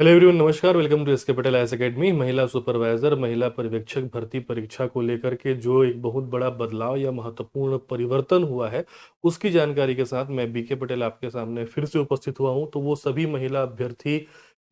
Hello everyone, नमस्कार। Welcome to SK Patel IAS academy. महिला supervisor, महिला पर्यवेक्षक भर्ती परीक्षा को लेकर के जो एक बहुत बड़ा बदलाव या महत्वपूर्ण परिवर्तन हुआ है, उसकी जानकारी के साथ मैं बीके पटेल आपके सामने फिर से उपस्थित हुआ हूं। तो वो सभी महिला अभ्यर्थी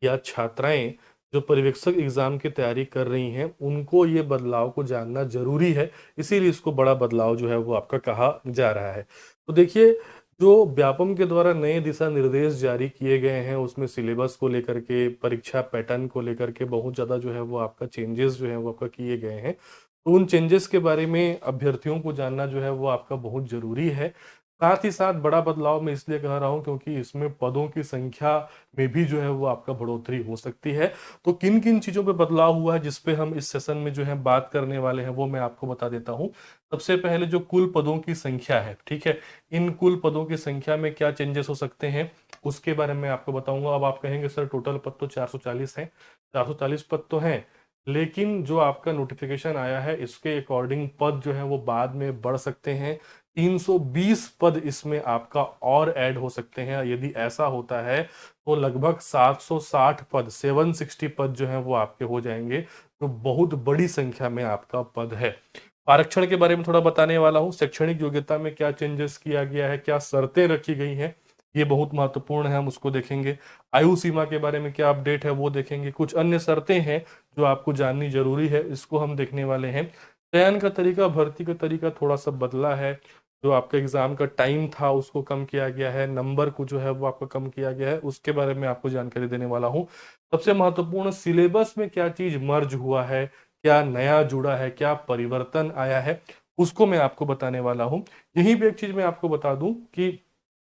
या छात्राएं जो पर्यवेक्षक एग्जाम की तैयारी कर रही हैं, उनको ये बदलाव को जानना जरूरी है। इसीलिए इसको बड़ा बदलाव जो है वो आपका कहा जा रहा है। तो देखिए, जो व्यापम के द्वारा नए दिशा निर्देश जारी किए गए हैं, उसमें सिलेबस को लेकर के, परीक्षा पैटर्न को लेकर के बहुत ज़्यादा जो है वो आपका चेंजेस जो है वो आपका किए गए हैं। तो उन चेंजेस के बारे में अभ्यर्थियों को जानना जो है वो आपका बहुत ज़रूरी है। साथ ही साथ बड़ा बदलाव मैं इसलिए कह रहा हूं क्योंकि इसमें पदों की संख्या में भी जो है वो आपका बढ़ोतरी हो सकती है। तो किन किन चीज़ों पे बदलाव हुआ है, जिस पे हम इस सेशन में जो है बात करने वाले हैं, वो मैं आपको बता देता हूं। सबसे पहले जो कुल पदों की संख्या है, ठीक है, इन कुल पदों की संख्या में क्या चेंजेस हो सकते हैं उसके बारे में आपको बताऊंगा। अब आप कहेंगे सर टोटल पद तो 440 हैं। 440 पद तो हैं, लेकिन जो आपका नोटिफिकेशन आया है इसके अकॉर्डिंग पद जो है वो बाद में बढ़ सकते हैं। 320 पद इसमें आपका और ऐड हो सकते हैं। यदि ऐसा होता है तो लगभग 760 पद, 760 पद जो है वो आपके हो जाएंगे। तो बहुत बड़ी संख्या में आपका पद है। आरक्षण के बारे में थोड़ा बताने वाला हूँ। शैक्षणिक योग्यता में क्या चेंजेस किया गया है, क्या शर्तें रखी गई हैं, ये बहुत महत्वपूर्ण है, हम उसको देखेंगे। आयु सीमा के बारे में क्या अपडेट है वो देखेंगे। कुछ अन्य शर्तें हैं जो आपको जाननी जरूरी है, इसको हम देखने वाले हैं। चयन का तरीका, भर्ती का तरीका थोड़ा सा बदला है। जो आपका एग्जाम का टाइम था उसको कम किया गया है, नंबर को जो है वो आपका कम किया गया है, उसके बारे में आपको जानकारी देने वाला हूँ। सबसे महत्वपूर्ण, सिलेबस में क्या चीज मर्ज हुआ है, क्या नया जुड़ा है, क्या परिवर्तन आया है, उसको मैं आपको बताने वाला हूं। यहीं पे एक चीज मैं आपको बता दूं कि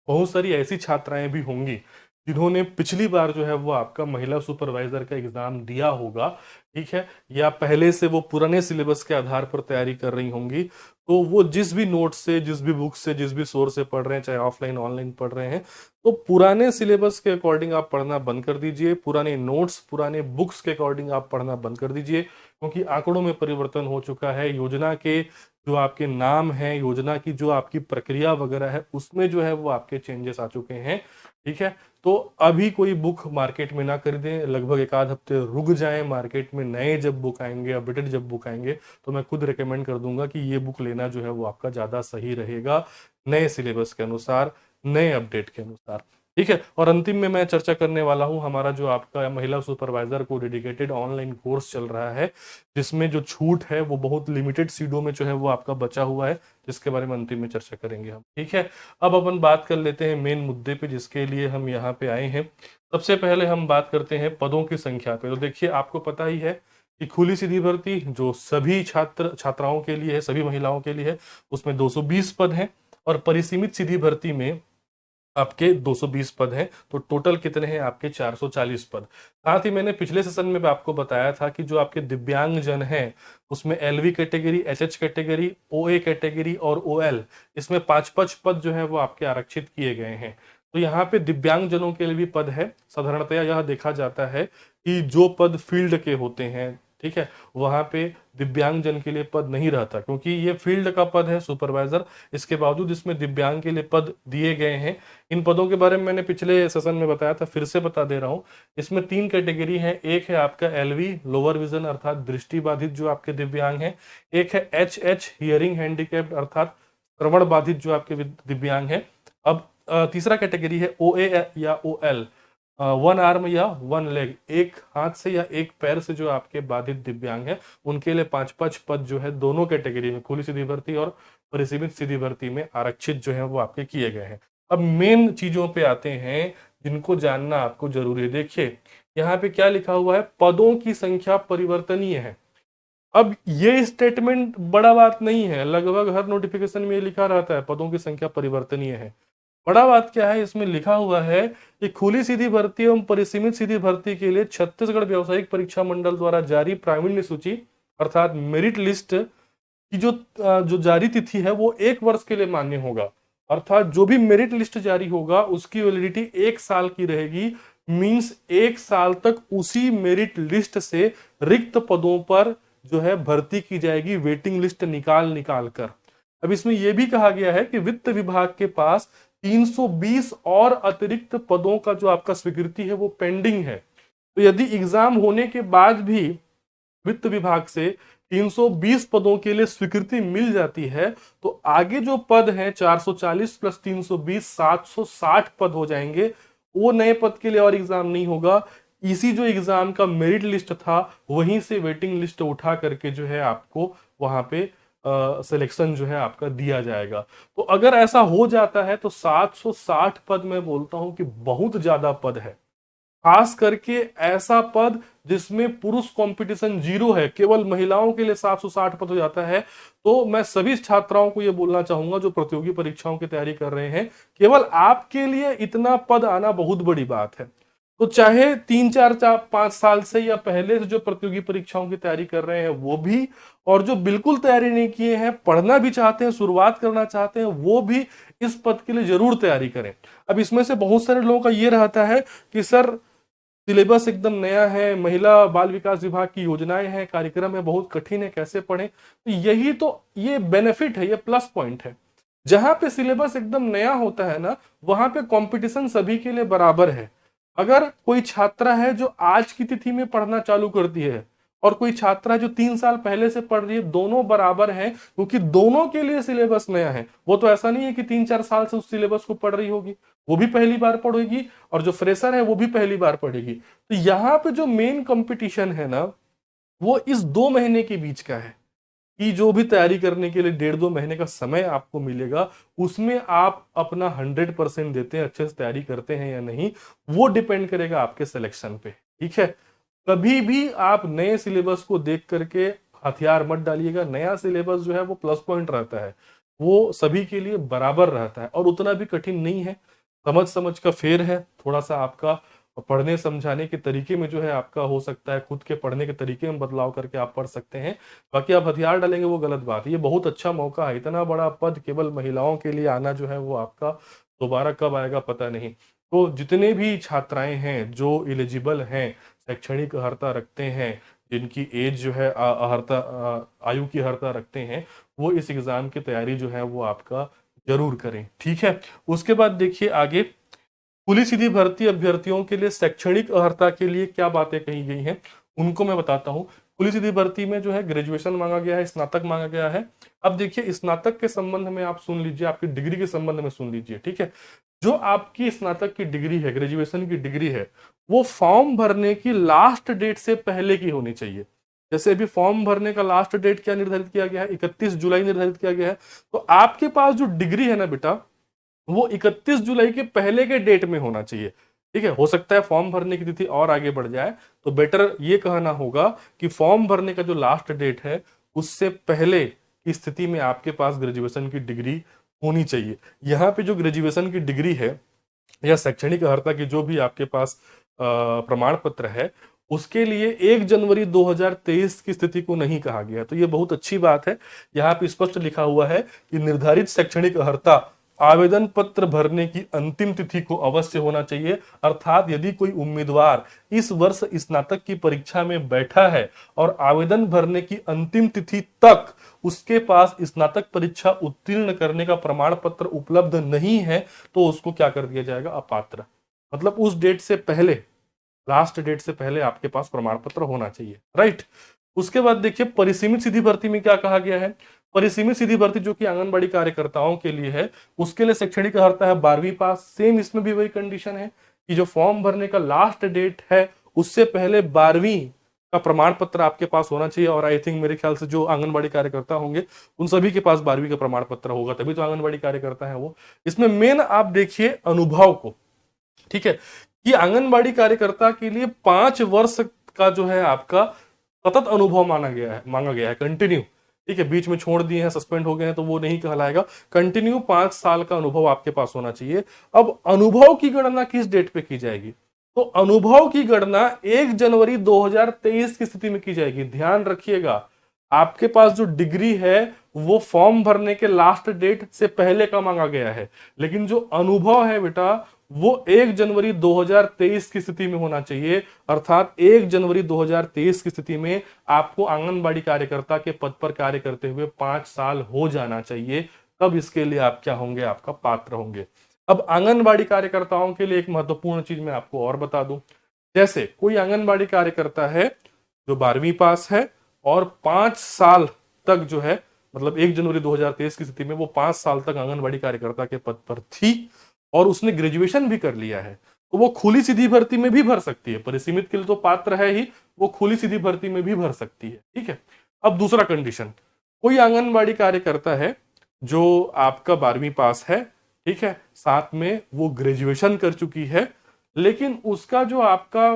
बहुत सारी ऐसी छात्राएं भी होंगी जिन्होंने पिछली बार जो है वो आपका महिला सुपरवाइजर का एग्जाम दिया होगा, ठीक है, या पहले से वो पुराने सिलेबस के आधार पर तैयारी कर रही होंगी। तो वो जिस भी नोट से, जिस भी बुक से, जिस भी सोर्स से पढ़ रहे हैं, चाहे ऑफलाइन ऑनलाइन पढ़ रहे हैं, तो पुराने सिलेबस के अकॉर्डिंग आप पढ़ना बंद कर दीजिए। पुराने नोट्स, पुराने बुक्स के अकॉर्डिंग आप पढ़ना बंद कर दीजिए, क्योंकि आंकड़ों में परिवर्तन हो चुका है। योजना के जो आपके नाम है, योजना की जो आपकी प्रक्रिया वगैरह है, उसमें जो है वो आपके चेंजेस आ चुके हैं, ठीक है। तो अभी कोई बुक मार्केट में ना खरीदें, लगभग एक आध हफ्ते रुक जाएं। मार्केट में नए जब बुक आएंगे, अपडेटेड जब बुक आएंगे, तो मैं खुद रिकमेंड कर दूंगा कि ये बुक लेना जो है वो आपका ज्यादा सही रहेगा, नए सिलेबस के अनुसार, नए अपडेट के अनुसार, ठीक है। और अंतिम में मैं चर्चा करने वाला हूं हमारा जो आपका महिला सुपरवाइजर को डेडिकेटेड ऑनलाइन कोर्स चल रहा है, जिसमें जो छूट है वो बहुत लिमिटेड सीटों में जो है वो आपका बचा हुआ है, जिसके बारे में अंतिम में चर्चा करेंगे हम, ठीक है। अब अपन बात कर लेते हैं मेन मुद्दे पे, जिसके लिए हम यहाँ पे आए हैं। सबसे पहले हम बात करते हैं पदों की संख्या पे। तो देखिए, आपको पता ही है कि खुली सीधी भर्ती जो सभी छात्र छात्राओं के लिए है, सभी महिलाओं के लिए है, उसमें 220 पद हैं। और परिसीमित सीधी भर्ती में आपके 220 पद हैं। तो टोटल कितने हैं आपके? 440 पद। साथ ही मैंने पिछले सेशन में भी आपको बताया था कि जो आपके दिव्यांग जन हैं, उसमें एलवी कैटेगरी, एचएच कैटेगरी, ओए कैटेगरी और ओएल, इसमें 5-5 पद जो है वो आपके आरक्षित किए गए हैं। तो यहाँ पे दिव्यांग जनों के लिए भी पद है। साधारणतया यह देखा जाता है कि जो पद फील्ड के होते हैं, ठीक है, वहां पे दिव्यांग जन के लिए पद नहीं रहता, क्योंकि ये फील्ड का पद है सुपरवाइजर। इसके बावजूद इसमें दिव्यांग के लिए पद दिए गए हैं। इन पदों के बारे में मैंने पिछले सेशन में बताया था, फिर से बता दे रहा हूं। इसमें 3 कैटेगरी है। एक है आपका एलवी, लोअर विजन अर्थात दृष्टि बाधित जो आपके दिव्यांग हैं। एक है एच एच, हियरिंग हैंडीकैप्ड अर्थात श्रवण बाधित जो आपके दिव्यांग हैं। अब तीसरा कैटेगरी है ओए या ओएल, वन आर्म या वन लेग, एक हाथ से या एक पैर से जो आपके बाधित दिव्यांग है, उनके लिए 5-5 पद जो है दोनों कैटेगरी में, खुली सीधी भर्ती और परिसीमित सीधी भर्ती में आरक्षित जो है वो आपके किए गए हैं। अब मेन चीजों पे आते हैं जिनको जानना आपको जरूरी है। देखिए, यहाँ पे क्या लिखा हुआ है, पदों की संख्या परिवर्तनीय है। अब ये स्टेटमेंट बड़ा बात नहीं है, लगभग हर नोटिफिकेशन में ये लिखा रहता है पदों की संख्या परिवर्तनीय है। बड़ा बात क्या है, इसमें लिखा हुआ है कि खुली सीधी भर्ती एवं परिसीमित सीधी भर्ती के लिए छत्तीसगढ़ व्यावसायिक परीक्षा मंडल द्वारा जारी प्रावीण्य सूची अर्थात मेरिट लिस्ट की जो जारी तिथि है वो 1 वर्ष के लिए मान्य होगा। अर्थात जो भी मेरिट लिस्ट जारी होगा उसकी वैलिडिटी 1 साल की रहेगी। मींस 1 साल तक उसी मेरिट लिस्ट से रिक्त पदों पर जो है भर्ती की जाएगी, वेटिंग लिस्ट निकाल निकाल कर। अब इसमें यह भी कहा गया है कि वित्त विभाग के पास 320 और अतिरिक्त पदों का जो आपका स्वीकृति है वो पेंडिंग है। तो यदि एग्जाम होने के बाद भी वित्त विभाग से 320 पदों के लिए स्वीकृति मिल जाती है, तो आगे जो पद हैं 440 प्लस 320 760 पद हो जाएंगे। वो नए पद के लिए और एग्जाम नहीं होगा, इसी जो एग्जाम का मेरिट लिस्ट था वहीं से वेटिंग लिस्ट उठा करके जो है आपको वहां पे सिलेक्शन जो है आपका दिया जाएगा। तो अगर ऐसा हो जाता है तो 760 पद, मैं बोलता हूं कि बहुत ज्यादा पद है, खास करके ऐसा पद जिसमें पुरुष कंपटीशन जीरो है, केवल महिलाओं के लिए 760 पद हो जाता है। तो मैं सभी छात्राओं को यह बोलना चाहूंगा जो प्रतियोगी परीक्षाओं की तैयारी कर रहे हैं, केवल आपके लिए इतना पद आना बहुत बड़ी बात है। तो चाहे 3 4 5 साल से या पहले से जो प्रतियोगी परीक्षाओं की तैयारी कर रहे हैं वो भी, और जो बिल्कुल तैयारी नहीं किए हैं, पढ़ना भी चाहते हैं, शुरुआत करना चाहते हैं, वो भी इस पद के लिए जरूर तैयारी करें। अब इसमें से बहुत सारे लोगों का ये रहता है कि सर सिलेबस एकदम नया है, महिला बाल विकास विभाग की योजनाएं हैं, कार्यक्रम है, बहुत कठिन है, कैसे पढ़ें। तो यही तो ये बेनिफिट है, ये प्लस पॉइंट है। जहां पे सिलेबस एकदम नया होता है ना, वहां पे कंपटीशन सभी के लिए बराबर है। अगर कोई छात्रा है जो आज की तिथि में पढ़ना चालू करती है और कोई छात्रा है जो 3 साल पहले से पढ़ रही है, दोनों बराबर हैं, क्योंकि दोनों के लिए सिलेबस नया है। वो तो ऐसा नहीं है कि 3 4 साल से उस सिलेबस को पढ़ रही होगी, वो भी पहली बार पढ़ेगी, और जो फ्रेशर है वो भी पहली बार पढ़ेगी। तो यहाँ पे जो मेन कंपटीशन है ना, वो इस 2 महीने के बीच का है, कि जो भी तैयारी करने के लिए 1.5 2 महीने का समय आपको मिलेगा, उसमें आप अपना 100% देते हैं, अच्छे से तैयारी करते हैं या नहीं, वो डिपेंड करेगा आपके सिलेक्शन पे। ठीक है, कभी भी आप नए सिलेबस को देख करके हथियार मत डालिएगा। नया सिलेबस जो है वो प्लस पॉइंट रहता है, वो सभी के लिए बराबर रहता है और उतना भी कठिन नहीं है। समझ समझ का फेर है, थोड़ा सा आपका पढ़ने समझाने के तरीके में जो है आपका हो सकता है, खुद के पढ़ने के तरीके में बदलाव करके आप पढ़ सकते हैं। बाकी आप हथियार डालेंगे वो गलत बात है। ये बहुत अच्छा मौका है, इतना बड़ा पद केवल महिलाओं के लिए आना जो है वो आपका दोबारा कब आएगा पता नहीं। तो जितने भी छात्राएं हैं जो एलिजिबल हैं, शैक्षणिक अर्हता रखते हैं, जिनकी एज जो है अर्हता आयु की अर्हता रखते हैं, वो इस एग्जाम की तैयारी जो है वो आपका जरूर करें। ठीक है, उसके बाद देखिए आगे, पुलिस सीधी भर्ती अभ्यर्थियों के लिए शैक्षणिक अर्हता के लिए क्या बातें कही गई हैं उनको मैं बताता हूं। पुलिस सीधी भर्ती में जो है ग्रेजुएशन मांगा गया है, स्नातक मांगा गया है। अब देखिए स्नातक के संबंध में आप सुन लीजिए, आपकी डिग्री के संबंध में सुन लीजिए। ठीक है, जो आपकी स्नातक की डिग्री है, ग्रेजुएशन की डिग्री है, वो फॉर्म भरने की लास्ट डेट से पहले की होनी चाहिए। जैसे अभी फॉर्म भरने का लास्ट डेट क्या निर्धारित किया गया है, 31 जुलाई निर्धारित किया गया है। तो आपके पास जो डिग्री है ना बेटा, वो 31 जुलाई के पहले के डेट में होना चाहिए। ठीक है, हो सकता है फॉर्म भरने की तिथि और आगे बढ़ जाए, तो बेटर ये कहना होगा कि फॉर्म भरने का जो लास्ट डेट है उससे पहले की स्थिति में आपके पास ग्रेजुएशन की डिग्री होनी चाहिए। यहाँ पे जो ग्रेजुएशन की डिग्री है या शैक्षणिक अर्हता की जो भी आपके पास प्रमाण पत्र है, उसके लिए 1 जनवरी 2023 की स्थिति को नहीं कहा गया। तो ये बहुत अच्छी बात है, यहाँ पे स्पष्ट लिखा हुआ है कि निर्धारित शैक्षणिक अर्हता आवेदन पत्र भरने की अंतिम तिथि को अवश्य होना चाहिए। अर्थात यदि कोई उम्मीदवार इस वर्ष स्नातक की परीक्षा में बैठा है और आवेदन भरने की अंतिम तिथि तक उसके पास स्नातक परीक्षा उत्तीर्ण करने का प्रमाण पत्र उपलब्ध नहीं है, तो उसको क्या कर दिया जाएगा, अपात्र। मतलब उस डेट से पहले, लास्ट डेट से पहले आपके पास प्रमाण पत्र होना चाहिए। राइट, उसके बाद देखिए परिसीमित सीधी भर्ती में क्या कहा गया है। परिसीमित सीधी भर्ती जो कि आंगनबाड़ी कार्यकर्ताओं के लिए है, उसके लिए शैक्षणिक अर्हता है 12वीं पास। सेम इसमें भी वही कंडीशन है कि जो फॉर्म भरने का लास्ट डेट है उससे पहले 12वीं का प्रमाण पत्र आपके पास होना चाहिए। और आई थिंक मेरे ख्याल से जो आंगनबाड़ी कार्यकर्ता होंगे उन सभी के पास 12वीं का प्रमाण पत्र होगा, तभी तो आंगनबाड़ी कार्यकर्ता है वो। इसमें मेन आप देखिए अनुभव को, ठीक है, कि आंगनबाड़ी कार्यकर्ता के लिए 5 वर्ष का जो है आपका सतत अनुभव मांगा गया है, कंटिन्यू। ठीक है, बीच में छोड़ दिए हैं, सस्पेंड हो गए हैं, तो वो नहीं कहलाएगा। कंटिन्यू 5 साल का अनुभव आपके पास होना चाहिए। अब अनुभव की गणना किस डेट पे की जाएगी, तो अनुभव की गणना 1 जनवरी 2023 की स्थिति में की जाएगी। ध्यान रखिएगा, आपके पास जो डिग्री है वो फॉर्म भरने के लास्ट डेट से पहले का मांगा गया है, लेकिन जो अनुभव है बेटा वो 1 जनवरी 2023 की स्थिति में होना चाहिए। अर्थात 1 जनवरी 2023 की स्थिति में आपको आंगनबाड़ी कार्यकर्ता के पद पर कार्य करते हुए 5 साल हो जाना चाहिए, तब इसके लिए आप क्या होंगे, आपका पात्र होंगे। अब आंगनबाड़ी कार्यकर्ताओं के लिए एक महत्वपूर्ण चीज मैं आपको और बता दूं, जैसे कोई आंगनबाड़ी कार्यकर्ता है जो 12वीं पास है और 5 साल तक जो है, मतलब 1 जनवरी 2023 की स्थिति में वो 5 साल तक आंगनबाड़ी कार्यकर्ता के पद पर थी और उसने ग्रेजुएशन भी कर लिया है, तो वो खुली सीधी भर्ती में भी भर सकती है। परिसीमित के लिए तो पात्र है ही, वो खुली सीधी भर्ती में भी भर सकती है। ठीक है। अब दूसरा कंडीशन, कोई आंगनबाड़ी कार्यकर्ता है जो आपका 12वीं पास है, ठीक है, साथ में वो ग्रेजुएशन कर चुकी है, लेकिन उसका जो आपका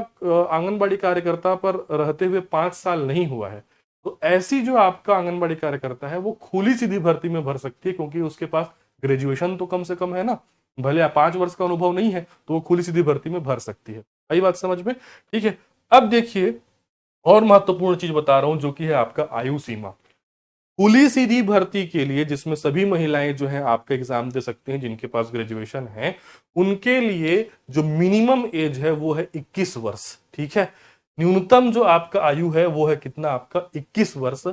आंगनबाड़ी कार्यकर्ता पर रहते हुए 5 साल नहीं हुआ है, तो ऐसी जो आपका आंगनबाड़ी कार्यकर्ता है वो खुली सीधी भर्ती में भर सकती है, क्योंकि उसके पास ग्रेजुएशन तो कम से कम है ना, भले 5 वर्ष का अनुभव नहीं है तो वो खुली सीधी भर्ती में भर सकती है। आई बात समझ में? ठीक है। अब देखिए और महत्वपूर्ण चीज बता रहा हूं जो कि है आपका आयु सीमा। खुली सीधी भर्ती के लिए जिसमें सभी महिलाएं जो हैं आपका एग्जाम दे सकते हैं जिनके पास ग्रेजुएशन है, उनके लिए जो मिनिमम एज है वो है 21 वर्ष। ठीक है। न्यूनतम जो आपका आयु है वो है कितना, आपका 21 वर्ष,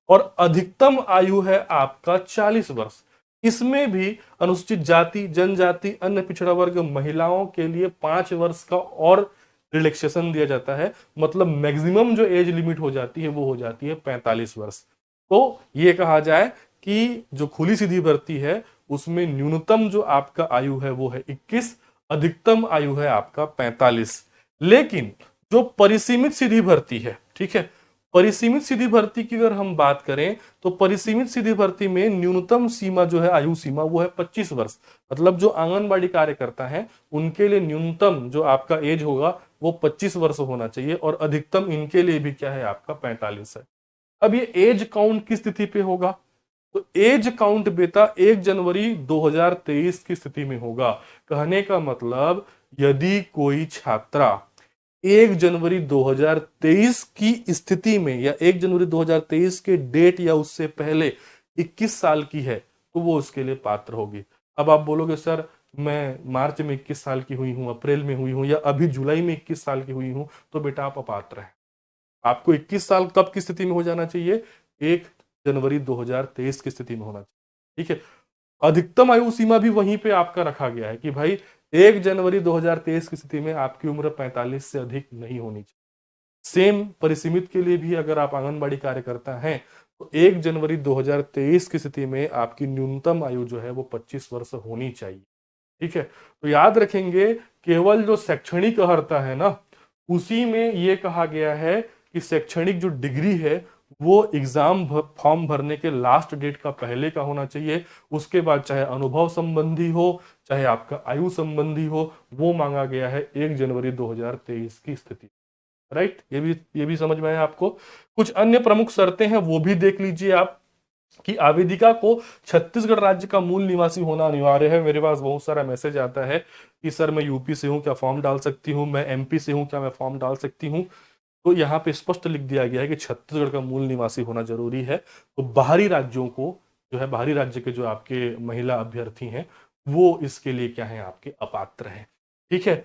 और अधिकतम आयु है आपका 40 वर्ष। इसमें भी अनुसूचित जाति, जनजाति, अन्य पिछड़ा वर्ग महिलाओं के लिए 5 वर्ष का और रिलैक्सेशन दिया जाता है। मतलब मैक्सिमम जो एज लिमिट हो जाती है वो हो जाती है 45 वर्ष। तो ये कहा जाए कि जो खुली सीधी भर्ती है उसमें न्यूनतम जो आपका आयु है वो है 21, अधिकतम आयु है आपका 45। लेकिन जो परिसीमित सीधी भर्ती है, ठीक है, परिसीमित सीधी भर्ती की अगर हम बात करें तो परिसीमित सीधी भर्ती में न्यूनतम सीमा जो है, आयु सीमा, वो है 25 वर्ष। मतलब जो आंगनबाड़ी कार्यकर्ता है उनके लिए न्यूनतम जो आपका एज होगा वो 25 वर्ष होना चाहिए, और अधिकतम इनके लिए भी क्या है, आपका 45 है। अब ये एज काउंट किस स्थिति पे होगा, तो एज काउंट बेटा 1 जनवरी 2023 की स्थिति में होगा। कहने का मतलब यदि कोई छात्रा 1 जनवरी 2023 की स्थिति में या 1 जनवरी 2023 के डेट या उससे पहले 21 साल की है तो वो उसके लिए पात्र होगी। अब आप बोलोगे सर मैं मार्च में 21 साल की हुई हूं, अप्रैल में हुई हूं, या अभी जुलाई में 21 साल की हुई हूं, तो बेटा आप अपात्र हैं। आपको 21 साल तब की स्थिति में हो जाना चाहिए, 1 जनवरी 2023 की स्थिति में होना चाहिए। ठीक है। अधिकतम आयु सीमा भी वहीं पे आपका रखा गया है कि भाई 1 जनवरी 2023 की स्थिति में आपकी उम्र 45 से अधिक नहीं होनी चाहिए। सेम परिसीमित के लिए भी अगर आप आंगनबाड़ी कार्यकर्ता हैं तो 1 जनवरी 2023 की स्थिति में आपकी न्यूनतम आयु जो है वो 25 वर्ष होनी चाहिए। ठीक है। तो याद रखेंगे, केवल जो शैक्षणिक अर्हता है ना, उसी में ये कहा गया है कि शैक्षणिक जो डिग्री है वो एग्जाम फॉर्म भरने के लास्ट डेट का पहले का होना चाहिए। उसके बाद चाहे अनुभव संबंधी हो चाहे आपका आयु संबंधी हो, वो मांगा गया है 1 जनवरी 2023 की स्थिति। राइट। ये भी समझ में आया आपको। कुछ अन्य प्रमुख शर्तें हैं वो भी देख लीजिए आप, कि आवेदिका को छत्तीसगढ़ राज्य का मूल निवासी होना अनिवार्य है। मेरे पास बहुत सारा मैसेज आता है कि सर मैं यूपी से हूं, क्या फॉर्म डाल सकती हूं, मैं एमपी से हूं, क्या मैं फॉर्म डाल सकती हूं। तो यहाँ पे स्पष्ट लिख दिया गया है कि छत्तीसगढ़ का मूल निवासी होना जरूरी है। तो बाहरी राज्यों को जो है, बाहरी राज्य के जो आपके महिला अभ्यर्थी हैं वो इसके लिए क्या है, आपके अपात्र हैं। ठीक है।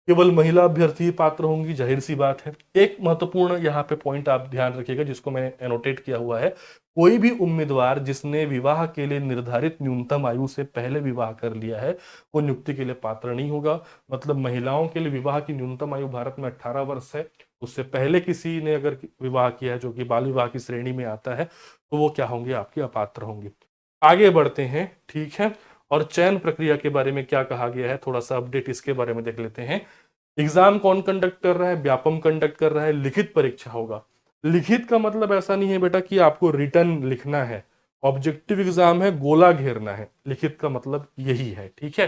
केवल महिला अभ्यर्थी पात्र होंगी, जाहिर सी बात है। एक महत्वपूर्ण यहाँ पे पॉइंट आप ध्यान रखिएगा जिसको मैंने एनोटेट किया हुआ है, कोई भी उम्मीदवार जिसने विवाह के लिए निर्धारित न्यूनतम आयु से पहले विवाह कर लिया है वो नियुक्ति के लिए पात्र नहीं होगा। मतलब महिलाओं के लिए विवाह की न्यूनतम आयु भारत में 18 वर्ष है, उससे पहले किसी ने अगर विवाह किया है जो कि बाल विवाह की श्रेणी में आता है तो वो क्या होंगे, आपके अपात्र होंगे। आगे बढ़ते हैं। ठीक है। और चयन प्रक्रिया के बारे में क्या कहा गया है, थोड़ा सा अपडेट इसके बारे में देख लेते हैं। एग्जाम कौन कंडक्ट कर रहा है, व्यापम कंडक्ट कर रहा है, लिखित परीक्षा होगा। लिखित का मतलब ऐसा नहीं है बेटा कि आपको रिटर्न लिखना है, ऑब्जेक्टिव एग्जाम है, गोला घेरना है, लिखित का मतलब यही है। ठीक है।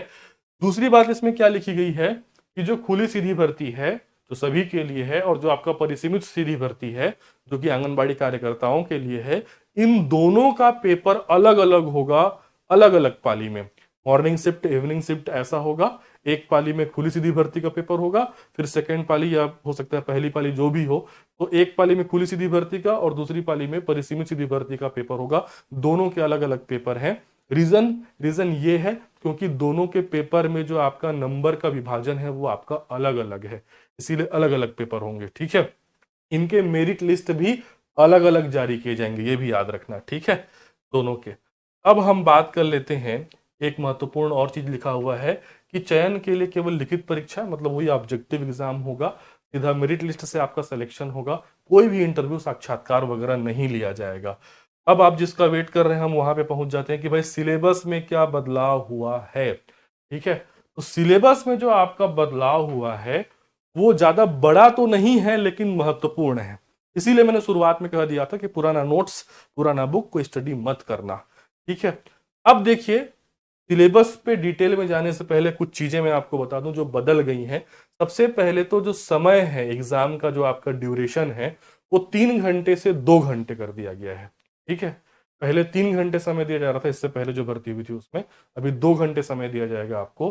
दूसरी बात इसमें क्या लिखी गई है कि जो खुली सीधी भर्ती है जो सभी के लिए है, और जो आपका परिसीमित सीधी भर्ती है जो कि आंगनबाड़ी कार्यकर्ताओं के लिए है, इन दोनों का पेपर अलग अलग होगा, अलग अलग पाली में। मॉर्निंग शिफ्ट, इवनिंग शिफ्ट ऐसा होगा। एक पाली में खुली सीधी भर्ती का पेपर होगा, फिर सेकेंड पाली या हो सकता है पहली पाली जो भी हो, तो एक पाली में खुली सीधी भर्ती का और दूसरी पाली में परिसीमित सीधी भर्ती का पेपर होगा। दोनों के अलग अलग पेपर हैं। रीजन ये है क्योंकि दोनों के पेपर में जो आपका नंबर का विभाजन है वो आपका अलग अलग है, इसीलिए अलग अलग पेपर होंगे। ठीक है। इनके मेरिट लिस्ट भी अलग अलग जारी किए जाएंगे, ये भी याद रखना। ठीक है, दोनों के। अब हम बात कर लेते हैं, एक महत्वपूर्ण और चीज लिखा हुआ है कि चयन के लिए केवल लिखित परीक्षा, मतलब वही ऑब्जेक्टिव एग्जाम होगा, सीधा मेरिट लिस्ट से आपका सिलेक्शन होगा, कोई भी इंटरव्यू साक्षात्कार वगैरह नहीं लिया जाएगा। अब आप जिसका वेट कर रहे हैं हम वहां पे पहुंच जाते हैं कि भाई सिलेबस में क्या बदलाव हुआ है। ठीक है, तो सिलेबस में जो आपका बदलाव हुआ है वो ज्यादा बड़ा तो नहीं है लेकिन महत्वपूर्ण है। इसीलिए मैंने शुरुआत में कह दिया था कि पुराना नोट्स, पुराना बुक को स्टडी मत करना। ठीक है, अब देखिए सिलेबस पे डिटेल में जाने से पहले कुछ चीजें मैं आपको बता दूं जो बदल गई हैं। सबसे पहले तो जो समय है एग्जाम का, जो आपका ड्यूरेशन है वो 3 घंटे से 2 घंटे कर दिया गया है। ठीक है, पहले 3 घंटे समय दिया जा रहा था, इससे पहले जो भर्ती हुई थी उसमें, अभी 2 घंटे समय दिया जाएगा आपको।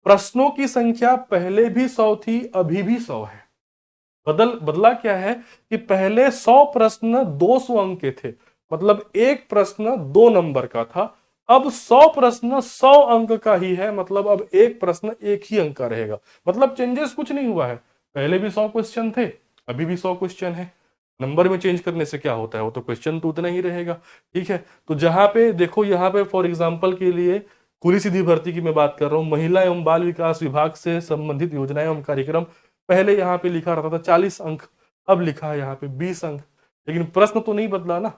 प्रश्नों की संख्या पहले भी 100 थी, अभी भी 100 है। बदला क्या है कि पहले 100 प्रश्न 200 अंक के थे, मतलब एक प्रश्न 2 नंबर का था। अब 100 प्रश्न 100 अंक का ही है, मतलब अब एक प्रश्न 1 ही अंक का रहेगा। मतलब चेंजेस कुछ नहीं हुआ है, पहले भी 100 क्वेश्चन थे, अभी भी 100 क्वेश्चन है। नंबर में चेंज करने से क्या होता है, वो तो क्वेश्चन तो उतना ही रहेगा। ठीक है, तो जहां पे देखो, यहाँ पे फॉर एग्जाम्पल के लिए खुली सीधी भर्ती की मैं बात कर रहा हूँ, महिला एवं बाल विकास विभाग से संबंधित योजनाएं एवं कार्यक्रम, पहले यहाँ पे लिखा रहता था 40 अंक, अब लिखा है यहाँ पे 20 अंक। लेकिन प्रश्न तो नहीं बदला ना,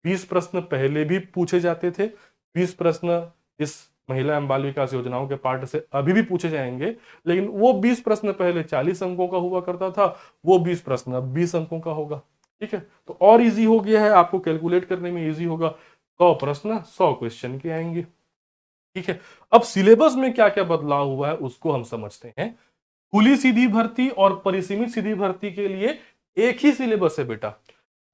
20 प्रश्न पहले भी पूछे जाते थे, 20 प्रश्न इस महिला एवं बाल विकास योजनाओं के पार्ट से अभी भी पूछे जाएंगे। लेकिन वो 20 प्रश्न पहले 40 अंकों का हुआ करता था, वो 20 प्रश्न अब 20 अंकों का होगा। ठीक है, तो और इजी हो गया है, आपको कैलकुलेट करने में इजी होगा। 100 प्रश्न 100 क्वेश्चन के आएंगे। ठीक है, अब सिलेबस में क्या क्या बदलाव हुआ है उसको हम समझते हैं। खुली सीधी भर्ती और परिसीमित सीधी भर्ती के लिए एक ही सिलेबस है बेटा,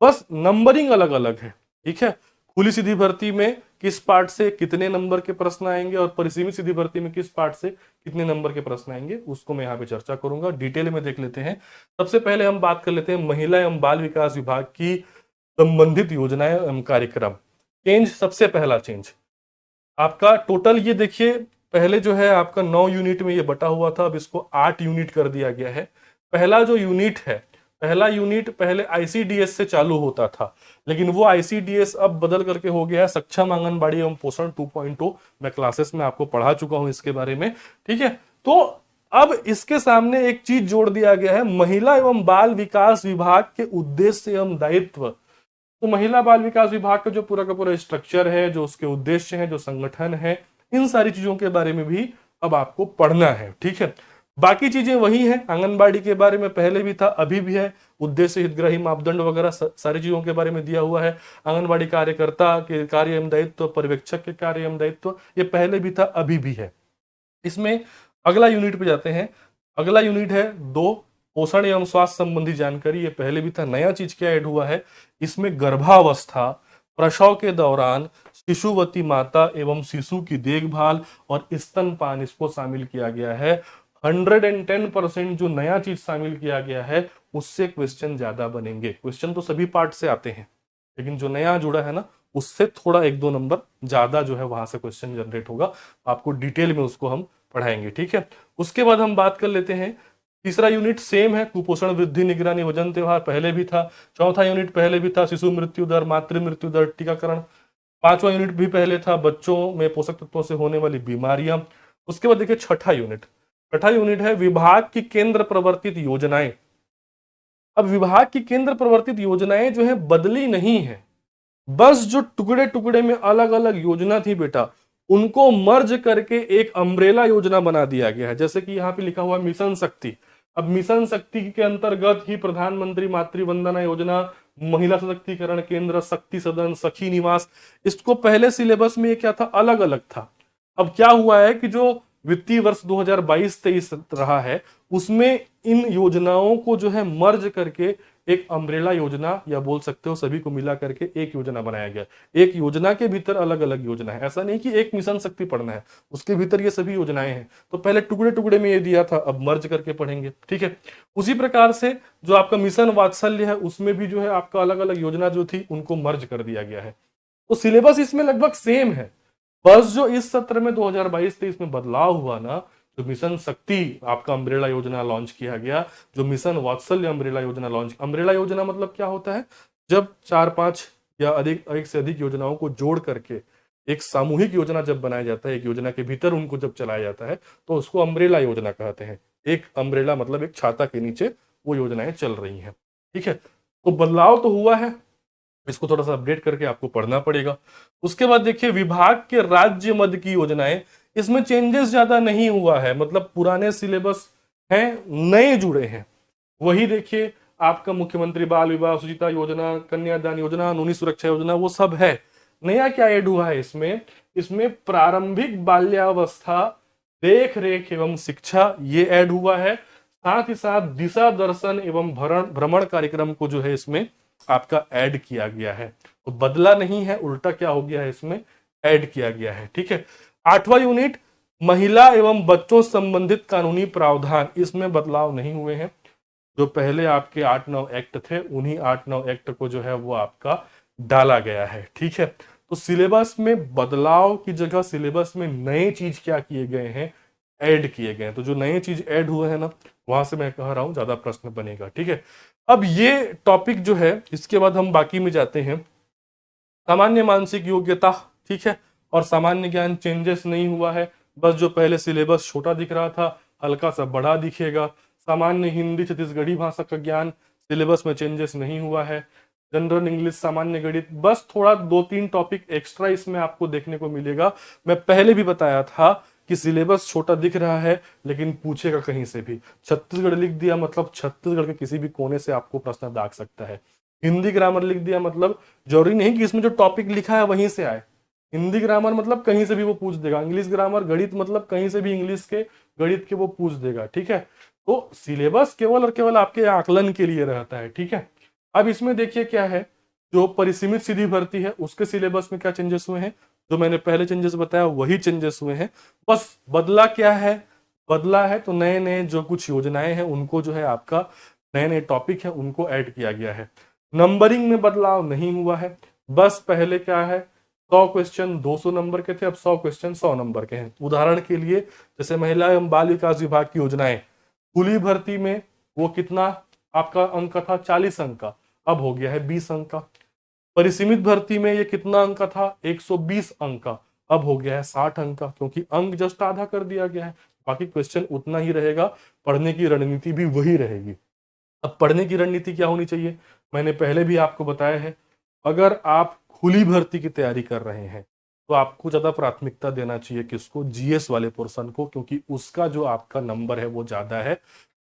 बस नंबरिंग अलग अलग है। ठीक है, खुली सीधी भर्ती में किस पार्ट से कितने नंबर के प्रश्न आएंगे और परिसीमित सीधी भर्ती में किस पार्ट से कितने नंबर के प्रश्न आएंगे, उसको मैं यहाँ पे चर्चा करूंगा। डिटेल में देख लेते हैं। सबसे पहले हम बात कर लेते हैं महिला एवं बाल विकास विभाग की संबंधित योजनाएं एवं कार्यक्रम। चेंज, सबसे पहला चेंज आपका टोटल ये देखिए, पहले जो है आपका 9 यूनिट में ये बटा हुआ था, अब इसको 8 यूनिट कर दिया गया है। पहला जो यूनिट है, पहला यूनिट पहले आईसीडीएस से चालू होता था, लेकिन वो आईसीडीएस अब बदल करके हो गया है सक्षम आंगनबाड़ी एवं पोषण 2.0। मैं क्लासेस में आपको पढ़ा चुका हूं इसके बारे में। ठीक है, तो अब इसके सामने एक चीज जोड़ दिया गया है, महिला एवं बाल विकास विभाग के उद्देश्य एवं दायित्व। तो महिला बाल विकास विभाग का जो पूरा का पूरा स्ट्रक्चर है, जो उसके उद्देश्य है, जो संगठन है, इन सारी चीजों के बारे में भी अब आपको पढ़ना है। ठीक है, बाकी चीजें वही हैं, आंगनबाड़ी के बारे में पहले भी था, अभी भी है, उद्देश्य हितग्राही मापदंड वगैरह सारी चीजों के बारे में दिया हुआ है। आंगनबाड़ी कार्यकर्ता के कार्य एवं दायित्व, पर्यवेक्षक के कार्य एवं दायित्व, ये पहले भी था, अभी भी है। इसमें अगला यूनिट पे जाते हैं। अगला यूनिट है 2, पोषण एवं स्वास्थ्य संबंधी जानकारी। ये पहले भी था, नया चीज क्या ऐड हुआ है इसमें, गर्भावस्था, प्रसव के दौरान शिशुवती माता एवं शिशु की देखभाल और स्तनपान, इसको शामिल किया गया है। 110% जो नया चीज शामिल किया गया है उससे क्वेश्चन ज्यादा बनेंगे। क्वेश्चन तो सभी पार्ट से आते हैं, लेकिन जो नया जुड़ा है ना उससे थोड़ा 1-2 नंबर ज्यादा जो है वहां से क्वेश्चन जनरेट होगा। आपको डिटेल में उसको हम पढ़ाएंगे। ठीक है, उसके बाद हम बात कर लेते हैं, तीसरा यूनिट सेम है, कुपोषण वृद्धि निगरानी वजन त्योहार, पहले भी था। चौथा यूनिट पहले भी था, शिशु मृत्यु दर, मातृ मृत्यु दर, टीकाकरण। पांचवा यूनिट भी पहले था, बच्चों में पोषक तत्वों से होने वाली बीमारियां। उसके बाद देखिए छठा यूनिट है विभाग की केंद्र प्रवर्तित योजनाएं। अब विभाग की केंद्र प्रवर्तित योजनाएं जो है बदली नहीं है, बस जो टुकड़े टुकड़े में अलग अलग योजना थी बेटा, उनको मर्ज करके एक अम्ब्रेला योजना बना दिया गया है। जैसे कि यहाँ पे लिखा हुआ मिशन शक्ति, अब मिशन शक्ति के अंतर्गत ही प्रधानमंत्री मातृ वंदना योजना, महिला सशक्तिकरण केंद्र, शक्ति सदन, सखी निवास, इसको पहले सिलेबस में क्या था, अलग अलग था। अब क्या हुआ है कि जो वित्तीय वर्ष 2022-23 रहा है उसमें इन योजनाओं को जो है मर्ज करके एक अम्ब्रेला योजना, या बोल सकते हो सभी को मिला करके एक योजना बनाया गया। एक योजना के भीतर अलग अलग योजना है, ऐसा नहीं कि एक मिशन शक्ति पढ़ना है, उसके भीतर ये सभी योजनाएं हैं। तो पहले टुकड़े टुकड़े में ये दिया था, अब मर्ज करके पढ़ेंगे। ठीक है, उसी प्रकार से जो आपका मिशन वात्सल्य है उसमें भी जो है आपका अलग अलग योजना जो थी उनको मर्ज कर दिया गया है। तो सिलेबस इसमें लगभग सेम है, बस जो इस सत्र में 2022-23 में बदलाव हुआ ना, जो मिशन शक्ति आपका अम्ब्रेला योजना लॉन्च किया गया, जो मिशन वात्सल्य अम्ब्रेला योजना लॉन्च, अम्ब्रेला योजना मतलब क्या होता है, जब 4-5 या अधिक एक से अधिक योजनाओं को जोड़ करके एक सामूहिक योजना जब बनाया जाता है, एक योजना के भीतर उनको जब चलाया जाता है तो उसको अम्ब्रेला योजना कहते हैं। एक अम्ब्रेला मतलब एक छाता के नीचे वो योजनाएं चल रही हैं। ठीक है, तो बदलाव तो हुआ है, इसको थोड़ा सा अपडेट करके आपको पढ़ना पड़ेगा। उसके बाद देखिए विभाग के राज्य मद की योजनाएं, इसमें चेंजेस ज्यादा नहीं हुआ है, मतलब पुराने सिलेबस हैं, नए जुड़े हैं। वही देखिए आपका मुख्यमंत्री बाल विवाह सुचिता योजना, कन्यादान योजना, नूनी सुरक्षा योजना, वो सब है। नया क्या ऐड हुआ है इसमें, इसमें प्रारंभिक बाल्यावस्था देख रेख एवं शिक्षा ये ऐड हुआ है। साथ ही साथ दिशा दर्शन एवं भ्रमण कार्यक्रम को जो है इसमें आपका ऐड किया गया है। तो बदला नहीं है, उल्टा क्या हो गया है, इसमें ऐड किया गया है। ठीक है, 8वां यूनिट महिला एवं बच्चों संबंधित कानूनी प्रावधान, इसमें बदलाव नहीं हुए हैं। जो पहले आपके 8-9 एक्ट थे, उन्हीं 8-9 एक्ट को जो है वो आपका डाला गया है। ठीक है, तो सिलेबस में बदलाव की जगह सिलेबस में नए चीज क्या किए गए हैं, ऐड किए गए हैं। तो जो नए चीज ऐड हुए हैं ना, वहां से मैं कह रहा हूं ज्यादा प्रश्न बनेगा। ठीक है, अब ये टॉपिक जो है, इसके बाद हम बाकी में जाते हैं। सामान्य मानसिक योग्यता, ठीक है, और सामान्य ज्ञान चेंजेस नहीं हुआ है, बस जो पहले सिलेबस छोटा दिख रहा था हल्का सा बड़ा दिखेगा। सामान्य हिंदी छत्तीसगढ़ी भाषा का ज्ञान सिलेबस में चेंजेस नहीं हुआ है। जनरल इंग्लिश, सामान्य गणित, बस थोड़ा 2-3 टॉपिक एक्स्ट्रा इसमें आपको देखने को मिलेगा। मैं पहले भी बताया था कि सिलेबस छोटा दिख रहा है लेकिन पूछेगा कहीं से भी। छत्तीसगढ़ लिख दिया मतलब छत्तीसगढ़ के किसी भी कोने से आपको प्रश्न दाग सकता है। हिंदी ग्रामर लिख दिया मतलब जरूरी नहीं कि इसमें जो टॉपिक लिखा है वहीं से आए। हिंदी ग्रामर मतलब कहीं से भी वो पूछ देगा। इंग्लिश ग्रामर, गणित मतलब कहीं से भी इंग्लिश के गणित के वो पूछ देगा। ठीक है, तो सिलेबस केवल और केवल आपके आकलन के लिए रहता है। ठीक है, अब इसमें देखिए क्या है, जो परिसीमित सीधी भर्ती है उसके सिलेबस में क्या चेंजेस हुए हैं, जो मैंने पहले चेंजेस बताया वही चेंजेस हुए हैं। बस बदला क्या है, बदला है तो नए नए जो कुछ योजनाएं हैं उनको जो है आपका नए नए टॉपिक है उनको ऐड किया गया है। नंबरिंग में बदलाव नहीं हुआ है, बस पहले क्या है 100 क्वेश्चन 200 नंबर के थे, अब 100 क्वेश्चन 100 नंबर के हैं। उदाहरण के लिए जैसे महिला एवं बाल विकास विभाग की योजनाएं, खुली भर्ती में वो कितना आपका अंक था 40 अंक का, अब हो गया है 20 अंक का। परिसीमित भर्ती में ये कितना अंक का था 120 अंक का, अब हो गया है 60 अंक का, क्योंकि अंक जस्ट आधा कर दिया गया है। बाकी क्वेश्चन उतना ही रहेगा, पढ़ने की रणनीति भी वही रहेगी। अब पढ़ने की रणनीति क्या होनी चाहिए, मैंने पहले भी आपको बताया है, अगर आप खुली भर्ती की तैयारी कर रहे हैं तो आपको ज्यादा प्राथमिकता देना चाहिए किसको, जीएस वाले पोर्शन को, क्योंकि उसका जो आपका नंबर है वो ज्यादा है।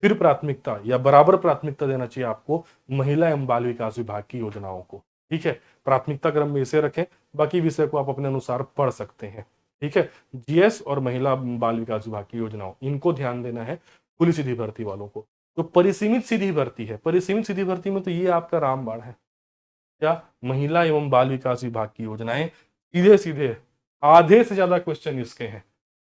फिर प्राथमिकता या बराबर प्राथमिकता देना चाहिए आपको महिला एवं बाल विकास विभाग की योजनाओं को। ठीक है, प्राथमिकता क्रम में इसे रखें, बाकी विषय को आप अपने अनुसार पढ़ सकते हैं। ठीक है, जीएस और महिला बाल विकास विभाग की योजनाओं, इनको ध्यान देना है खुली सीधी भर्ती वालों को। तो परिसीमित सीधी भर्ती है, परिसीमित सीधी भर्ती में तो ये आपका रामबाण है, क्या महिला एवं बाल विकास विभाग की योजनाएं, सीधे सीधे आधे से ज्यादा क्वेश्चन इसके हैं।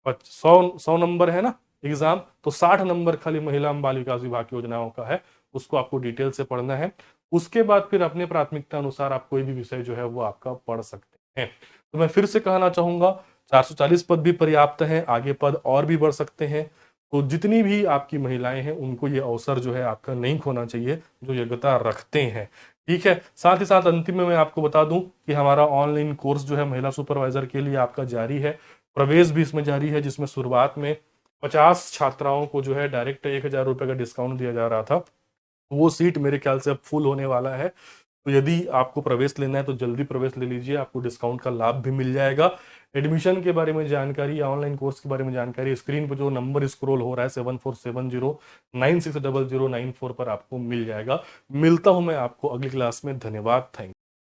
100 नंबर है ना एग्जाम, तो 60 नंबर खाली महिला एवं बाल विकास विभाग की योजनाओं का है, उसको आपको डिटेल से पढ़ना है। उसके बाद फिर अपने प्राथमिकता अनुसार आप कोई भी विषय जो है वो आपका पढ़ सकते हैं। तो मैं फिर से कहना चाहूंगा 440 पद भी पर्याप्त है, आगे पद और भी बढ़ सकते हैं। तो जितनी भी आपकी महिलाएं हैं उनको ये अवसर जो है आपका नहीं खोना चाहिए जो योग्यता रखते हैं। ठीक है, साथ ही साथ अंतिम में मैं आपको बता दूं कि हमारा ऑनलाइन कोर्स जो है महिला सुपरवाइजर के लिए आपका जारी है, प्रवेश भी इसमें जारी है, जिसमें शुरुआत में 50 छात्राओं को जो है डायरेक्ट 1000 रुपए का डिस्काउंट दिया जा रहा था। वो सीट मेरे ख्याल से अब फुल होने वाला है, तो यदि आपको प्रवेश लेना है तो जल्दी प्रवेश ले लीजिए, आपको डिस्काउंट का लाभ भी मिल जाएगा। एडमिशन के बारे में जानकारी या ऑनलाइन कोर्स के बारे में जानकारी स्क्रीन पर जो नंबर स्क्रॉल हो रहा है 7470960094 पर आपको मिल जाएगा। मिलता हूं मैं आपको अगली क्लास में, धन्यवाद, थैंक